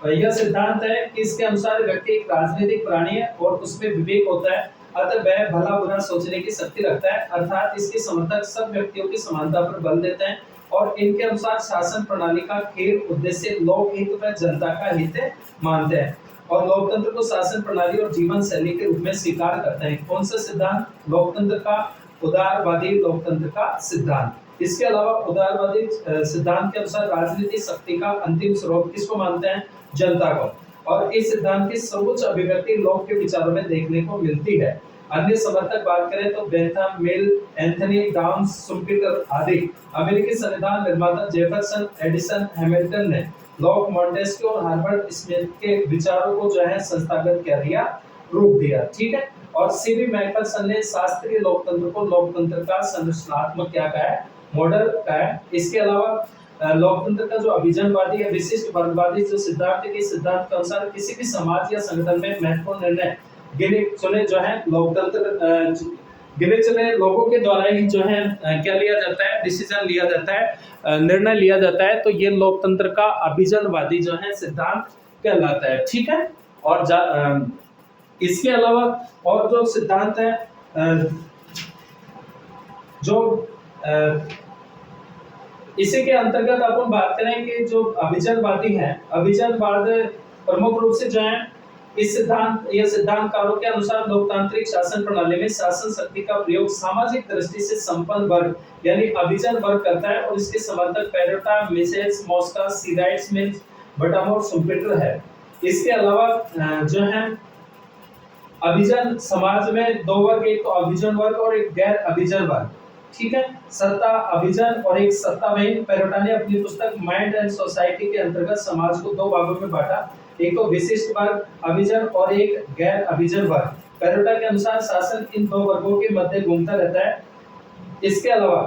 यह सिद्धांत है कि इसके अनुसार व्यक्ति एक राजनीतिक प्राणी है और उसमें विवेक होता है, अतः वह भला बुरा सोचने की शक्ति रखता है। अर्थात इसके समर्थक सब व्यक्तियों की समानता पर बल देते हैं और इनके अनुसार शासन प्रणाली का खेल उद्देश्य लोक हित व जनता का हित मानते हैं और लोकतंत्र को शासन प्रणाली और जीवन शैली के रूप में स्वीकार करते हैं। कौन सा सिद्धांत? लोकतंत्र का उदारवादी लोकतंत्र का सिद्धांत। इसके अलावा उदारवादी सिद्धांत के अनुसार राजनीतिक शक्ति का अंतिम स्रोत किसको मानते हैं? जनता को। और इस सिद्धांत की सर्वोच्च अभिव्यक्ति लोक के विचारों में देखने को मिलती है। अन्य समर्थक बात करें तो बेंथम, मिल, एंथनी डाउन्स, शुम्पीटर आदि। अमेरिकी संविधान निर्माता जेफरसन, एडिसन, हैमिल्टन ने लॉक, मॉन्टेस्क्यू और हार्वर्ड स्मिथ के विचारों को जो है संस्थागत कर दिया, रूप दिया, ठीक है। और सीबी मैकफरसन ने शास्त्रीय लोकतंत्र को लोकतंत्र का संरचनात्मक क्या कहा है? मॉडल कहा है। इसके अलावा लोकतंत्र का जो अभिजनवादी या विशिष्ट वर्गवादी जो सिद्धांत है, सिद्धांत के अनुसार किसी भी समाज या संगठन में महत्वपूर्ण निर्णय गिने चुने जो है लोकतंत्र गिने चुने लोगों के द्वारा ही जो है क्या लिया जाता है? डिसीजन लिया जाता है, निर्णय लिया जाता है। तो ये लोकतंत्र का अभिजनवादी जो है सिद्धांत कहलाता है, ठीक है। और इसके अलावा और जो सिद्धांत है जो इसी के अंतर्गत अपन बात करें कि जो अभिजनवादी है, अभिजनवाद प्रमुख रूप से जो है इस सिद्धांतकारों के अनुसार लोकतांत्रिक शासन प्रणाली में शासन शक्ति का प्रयोग सामाजिक दृष्टि से संपन्न वर्ग यानी अभिजन वर्ग करता है और इसके समर्थक पेरोटा, मिसेस, मॉस्का, सीराइट्स, मिल्स, बटामोर, शुम्पीटर है। इसके अलावा जो है अभिजन समाज में दो वर्ग, एक तो अभिजन वर्ग और एक गैर अभिजन वर्ग, ठीक है। सत्ता अभिजन और एक सत्ताविहीन। पेरोटा ने अपनी पुस्तक माइंड एंड सोसाइटी के अंतर्गत समाज को दो भागों में बांटा, एक तो विशिष्ट वर्ग अभिजन और एक गैर अभिजन वर्ग। पेरोटा के अनुसार शासन इन दो वर्गों के मध्य घूमता रहता है। इसके अलावा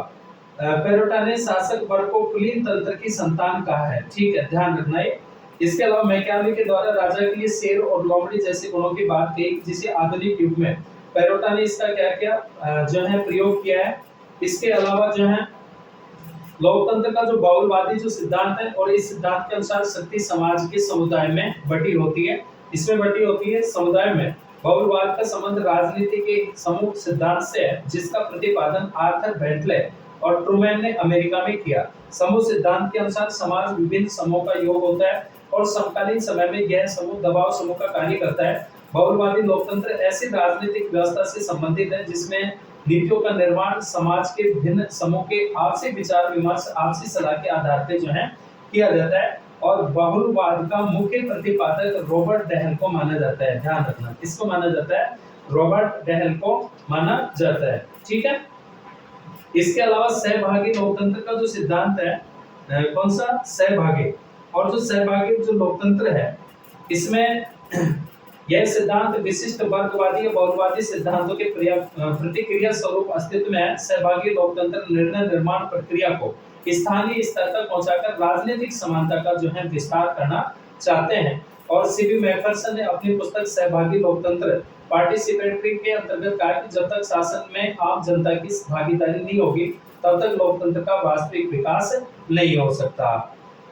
पेरोटा ने शासक वर्ग को कुलीन तंत्र की संतान कहा है, ठीक है, ध्यान रखना है। इसके अलावा मैकियावेली के द्वारा राजा के लिए शेर और लोमड़ी जैसे गुणों की बात कही, जिसे आधुनिक युग में पेरोटा ने इसका क्या किया जो है प्रयोग किया है। इसके अलावा जो है लोकतंत्र का जो बहुलवादी जो सिद्धांत है और इस सिद्धांत के अनुसार शक्ति समाज के समुदाय में बटी होती है, इसमें बटी होती है समुदाय में। बहुलवाद का संबंध राजनीति के समूह सिद्धांत से है, जिसका प्रतिपादन आर्थर बेंटले और ट्रूमैन ने अमेरिका में किया। समूह सिद्धांत के अनुसार समाज विभिन्न समूहों का योग होता है और समकालीन समय में यह समूह दबाव समूह का कार्य करता है। बहुलवादी लोकतंत्र ऐसी राजनीतिक व्यवस्था से संबंधित है जिसमें नीतियों का निर्माण समाज के भिन्न समूह के आपसी विचार विमर्श, आपसी सलाह के आधार पर जो है किया जाता है। और बहुलवाद का मुख्य प्रतिपादक रॉबर्ट डेहल को माना जाता है, ध्यान रखना, इसको माना जाता है, रॉबर्ट डेहल को माना जाता है, ठीक है। इसके अलावा सहभागी लोकतंत्र का जो सिद्धांत है कौन सा? सहभागी। और जो सहभागी जो लोकतंत्र है इसमें यह सिद्धांत विशिष्ट वर्गवादी और बहुलवादी सिद्धांतों के प्रतिक्रिया स्वरूप अस्तित्व में है। सहभागी लोकतंत्र निर्णय निर्माण प्रक्रिया को स्थानीय स्तर तक पहुंचाकर राजनीतिक समानता का जो है विस्तार करना चाहते हैं। और सीबी मैकफरसन ने अपनी पुस्तक सहभागी लोकतंत्र पार्टिसिपेटरी के अंतर्गत कहा कि जब तक शासन में आम जनता की भागीदारी नहीं होगी तब तक लोकतंत्र का वास्तविक विकास नहीं हो सकता।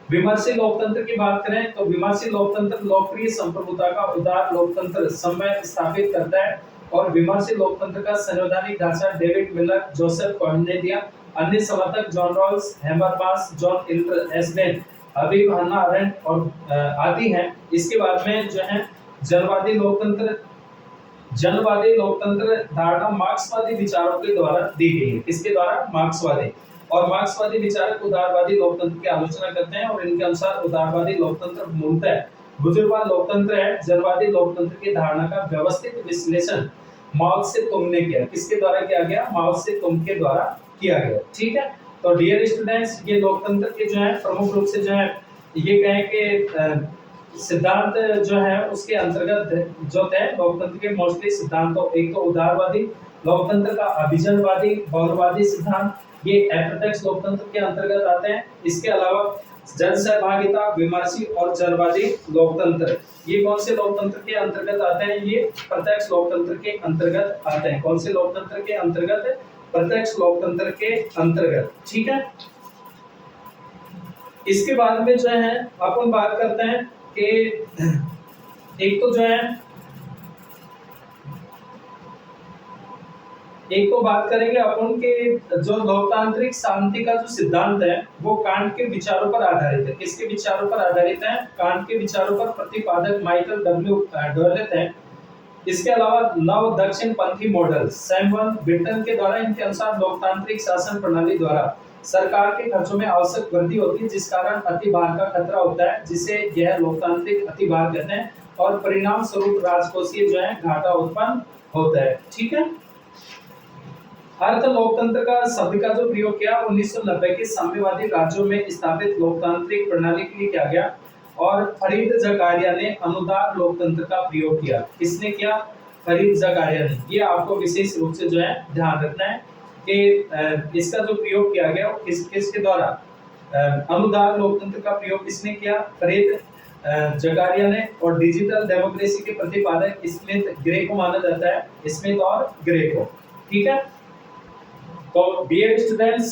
विमर्शी लोकतंत्र की बात करें तो विमर्शी लोकतंत्र लोकप्रिय संप्रभुता का उदार लोकतंत्र समय स्थापित करता है और विमर्शी लोकतंत्र का संवैधानिक ढांचा डेविड मिलर, जोसेफ कॉइन ने दिया। अन्य समर्थक जॉन रॉल्स, हैबरमास, जॉन इल्टर एस्बेन, अबीब हन्ना अरेंट और आदि हैं। इसके बाद में जो है जनवादी लोकतंत्र जनवादी लोकतंत्र धारणा मार्क्सवादी विचारों के द्वारा दी गई है। किसके द्वारा? मार्क्सवादी। और मार्क्सवादी विचारक उदारवादी लोकतंत्र की आलोचना करते हैं और इनके अनुसार उदारवादी लोकतंत्र मूलतः बुजुर्गवाद लोकतंत्र है। जनवादी लोकतंत्र की धारणा का व्यवस्थित विश्लेषण माओ से तुंग ने किया। किसके द्वारा किया गया? माओ से तुंग के द्वारा किया गया। ठीक है, तो डियर स्टूडेंट्स, ये लोकतंत्र के जो है प्रमुख रूप से जो है ये कहें कि सिद्धांत जो है उसके अंतर्गत जो थे लोकतंत्र के मोस्टली सिद्धांतों, एक तो उदारवादी लोकतंत्र का अभिजनवादी बहुलवादी सिद्धांत, ये अप्रत्यक्ष लोकतंत्र के अंतर्गत आते हैं। इसके अलावा जन सहभागिता, विमर्शी और जनवादी लोकतंत्र, ये कौन से लोकतंत्र के अंतर्गत आते हैं? ये प्रत्यक्ष लोकतंत्र के अंतर्गत आते हैं। कौन से लोकतंत्र के अंतर्गत? प्रत्यक्ष लोकतंत्र के अंतर्गत। ठीक है, इसके बाद में जो है अपन बात करते हैं कि एक तो बात करेंगे अपन के जो लोकतांत्रिक शांति का जो सिद्धांत है वो कांट के विचारों पर आधारित है। किसके विचारों पर आधारित है? कांट के विचारों पर प्रतिपादक माइकल डब्ल्यू डॉयलेट है। इसके अलावा नव दक्षिण पंथी मॉडल सैमुअल ब्रिटन के द्वारा, इनके अनुसार लोकतांत्रिक शासन प्रणाली द्वारा सरकार के खर्चों में आवश्यक वृद्धि होती है जिस कारण अतिभार का खतरा होता है, जिसे यह लोकतांत्रिक अतिभार कहते हैं और परिणाम स्वरूप राजकोषीय जो है घाटा उत्पन्न होता है। ठीक है, अर्थ लोकतंत्र का शब्द का जो प्रयोग किया 1990 के साम्यवादी राज्यों में स्थापित लोकतांत्रिक प्रणाली के लिए किया गया और फरीद जकारिया ने अनुदार लोकतंत्र का प्रयोग किया। किसने किया? फरीद जकारिया ने। ये आपको विशेष रूप से जो है ध्यान रखना है कि इसका जो प्रयोग किया गया किसके द्वारा? अनुदार लोकतंत्र का प्रयोग किसने किया? फरीद जकारिया ने। और डिजिटल डेमोक्रेसी के प्रतिपादक स्मिथ ग्रे को माना जाता है, स्मिथ और ग्रे को। ठीक है, तो डियर स्टूडेंट्स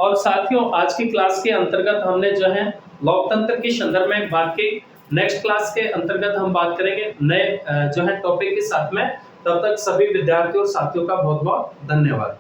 और साथियों, आज की क्लास के अंतर्गत हमने जो है लोकतंत्र के संदर्भ में बात की। नेक्स्ट क्लास के अंतर्गत हम बात करेंगे नए जो है टॉपिक के साथ में। तब तक सभी विद्यार्थियों और साथियों का बहुत बहुत धन्यवाद।